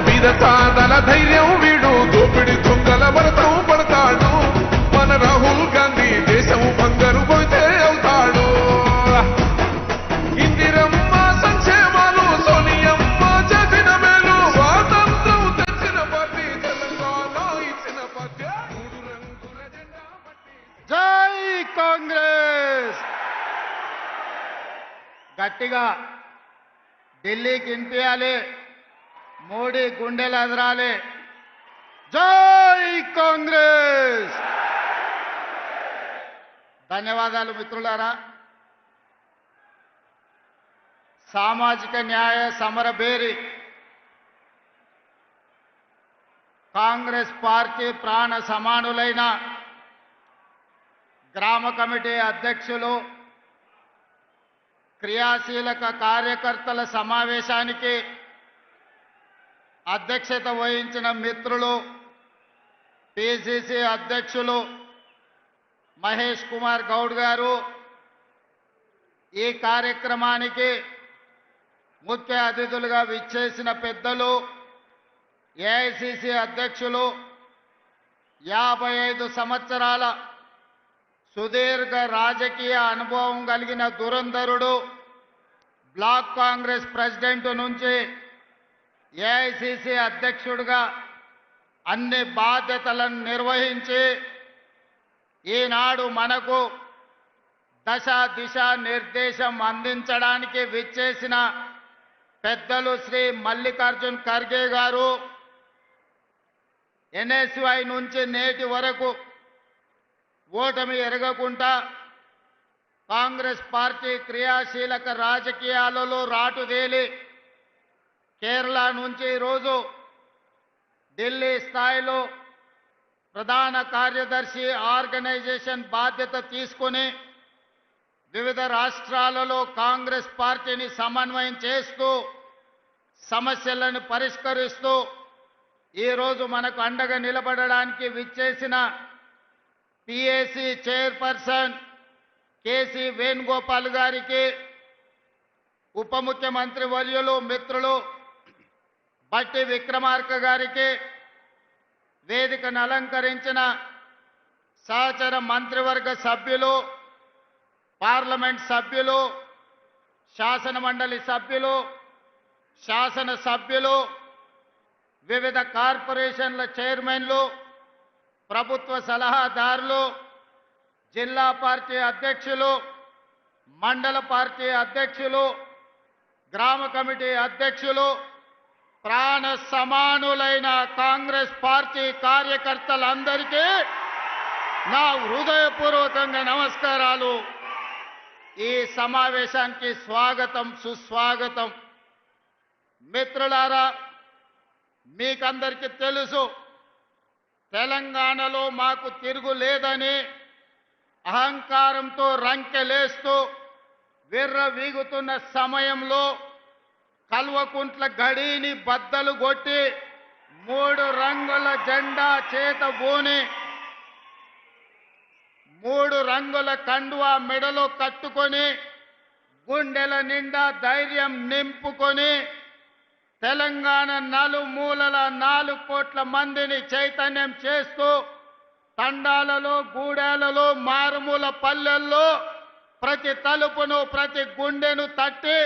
బీద సాదల ధైర్యం వీడు దోపిడి దొంగల భరతం పడతాడు మన రాహుల్ గాంధీ దేశం బంగారు పోతే అవుతాడు ఇందిరమ్మ సంక్షేమాలు సోనియమ్మ చేసిన మేలు స్వాతంత్రం తెచ్చిన పార్టీ తెలంగాణ ఇచ్చిన పార్టీ మూడు రంగుల జెండా పట్టి జై కాంగ్రెస్ గట్టిగా ఢిల్లీకి వినిపించాలి మోడీ గుండెలు ఎదరాలి జై కాంగ్రెస్ ధన్యవాదాలు మిత్రులారా సామాజిక న్యాయ సమరభేరి కాంగ్రెస్ పార్టీ ప్రాణ సమానులైన గ్రామ కమిటీ అధ్యక్షులు క్రియాశీలక కార్యకర్తల సమావేశానికి అధ్యక్షత వహించిన మిత్రులు పిసిసి అధ్యక్షులు మహేష్ కుమార్ గౌడ్ గారు ఈ కార్యక్రమానికి ముఖ్య అతిథులుగా విచ్చేసిన పెద్దలు ఏఐసిసి అధ్యక్షులు 55 సంవత్సరాల సుదీర్ఘ రాజకీయ అనుభవం కలిగిన దురంధరుడు బ్లాక్ కాంగ్రెస్ ప్రెసిడెంట్ నుంచి ఏఐసిసి అధ్యక్షుడిగా అన్ని బాధ్యతలను నిర్వహించి ఈనాడు మనకు దశ దిశ నిర్దేశం అందించడానికి విచ్చేసిన పెద్దలు శ్రీ మల్లికార్జున్ ఖర్గే గారు ఎన్ఎస్వై నుంచి నేటి వరకు ఓటమి ఎరగకుండా కాంగ్రెస్ పార్టీ క్రియాశీలక రాజకీయాలలో రాటుదేలి కేరళ నుంచి ఈరోజు ఢిల్లీ స్థాయిలో ప్రధాన కార్యదర్శి ఆర్గనైజేషన్ బాధ్యత తీసుకుని వివిధ రాష్ట్రాలలో కాంగ్రెస్ పార్టీని సమన్వయం చేస్తూ సమస్యలను పరిష్కరిస్తూ ఈరోజు మనకు అండగా నిలబడడానికి విచ్చేసిన పిఏసి చైర్పర్సన్ కేసీ వేణుగోపాల్ గారికి ఉప ముఖ్యమంత్రి వర్యులు మిత్రులు బట్టి విక్రమార్క గారికి వేదికను అలంకరించిన సహచర మంత్రివర్గ సభ్యులు పార్లమెంట్ సభ్యులు శాసన మండలి సభ్యులు శాసన సభ్యులు వివిధ కార్పొరేషన్ల చైర్మన్లు ప్రభుత్వ సలహాదారులు జిల్లా పార్టీ అధ్యక్షులు మండల పార్టీ అధ్యక్షులు గ్రామ కమిటీ అధ్యక్షులు ప్రాణ సమానులైన కాంగ్రెస్ పార్టీ కార్యకర్తలందరికీ నా హృదయపూర్వకంగా నమస్కారాలు. ఈ సమావేశానికి స్వాగతం సుస్వాగతం. మిత్రులారా, మీకందరికీ తెలుసు తెలంగాణలో మాకు తిరుగులేదని అహంకారంతో రంకెలేస్తూ విర్రవీగుతున్న సమయంలో కల్వకుంట్ల గడిని బద్దలు కొట్టి 3 రంగుల జెండా చేతబూని 3 రంగుల కండువా మెడలో కట్టుకొని గుండెల నిండా ధైర్యం నింపుకొని తెలంగాణ నలుమూలల 4 కోట్ల మందిని చైతన్యం చేస్తూ తండాలలో గూడాలలో మారుమూల పల్లెల్లో ప్రతి తలుపును ప్రతి గుండెను తట్టి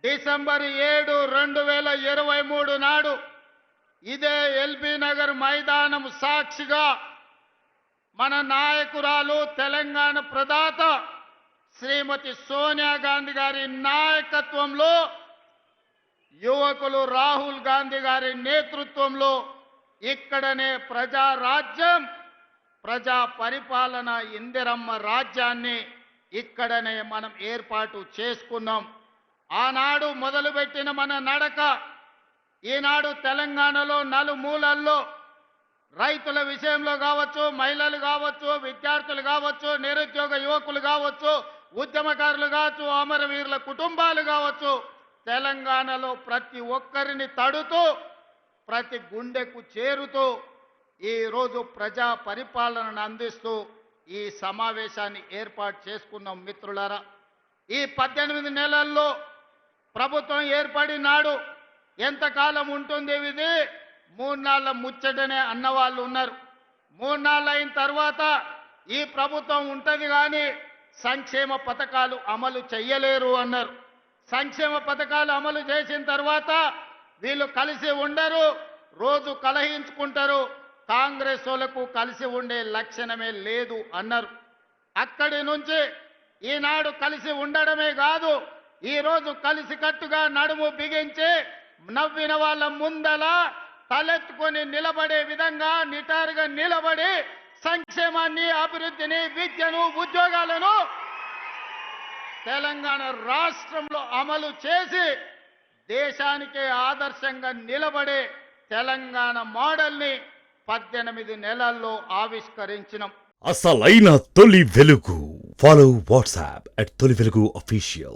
డిసెంబర్ 7, 2023 నాడు ఇదే ఎల్బీ నగర్ మైదానం సాక్షిగా మన నాయకురాలు తెలంగాణ ప్రదాత శ్రీమతి సోనియా గాంధీ గారి నాయకత్వంలో యువకులు రాహుల్ గాంధీ గారి నేతృత్వంలో ఇక్కడనే ప్రజారాజ్యం ప్రజా పరిపాలన ఇందిరమ్మ రాజ్యాన్ని ఇక్కడనే మనం ఏర్పాటు చేసుకున్నాం. ఆనాడు మొదలుపెట్టిన మన నడక ఈనాడు తెలంగాణలో నలుమూలల్లో రైతుల విషయంలో కావచ్చు, మహిళలు కావచ్చు, విద్యార్థులు కావచ్చు, నిరుద్యోగ యువకులు కావచ్చు, ఉద్యమకారులు కావచ్చు, అమరవీరుల కుటుంబాలు కావచ్చు, తెలంగాణలో ప్రతి ఒక్కరిని తడుతూ ప్రతి గుండెకు చేరుతూ ఈరోజు ప్రజా పరిపాలనను అందిస్తూ ఈ సమావేశాన్ని ఏర్పాటు చేసుకున్నాం. మిత్రులారా, ఈ 18 నెలల్లో ప్రభుత్వం ఏర్పడినాడు ఎంతకాలం ఉంటుంది ఇది? 3 నాళ్ళ ముచ్చటనే అన్నవాళ్ళు ఉన్నారు. 3 నాళ్ళు అయిన తర్వాత ఈ ప్రభుత్వం ఉంటది కానీ సంక్షేమ పథకాలు అమలు చెయ్యలేరు అన్నారు. సంక్షేమ పథకాలు అమలు చేసిన తర్వాత వీళ్ళు కలిసి ఉండరు, రోజు కలహించుకుంటారు, కాంగ్రెస్ వాళ్ళకు కలిసి ఉండే లక్షణమే లేదు అన్నారు. అక్కడి నుంచి ఈనాడు కలిసి ఉండడమే కాదు, ఈరోజు కలిసికట్టుగా నడుము బిగించి నవ్విన వాళ్ళ ముందల తలెత్తుకొని నిలబడే విధంగా నిటారుగా నిలబడి సంక్షేమాన్ని, అభివృద్ధిని, విద్యను, ఉద్యోగాలను తెలంగాణ రాష్ట్రంలో అమలు చేసి దేశానికే ఆదర్శంగా నిలబడే తెలంగాణ మోడల్ని 18 నెలల్లో ఆవిష్కరించినాం. అసలైన తొలి వెలుగు. ఫాలో వాట్సాప్ @తొలి వెలుగు official.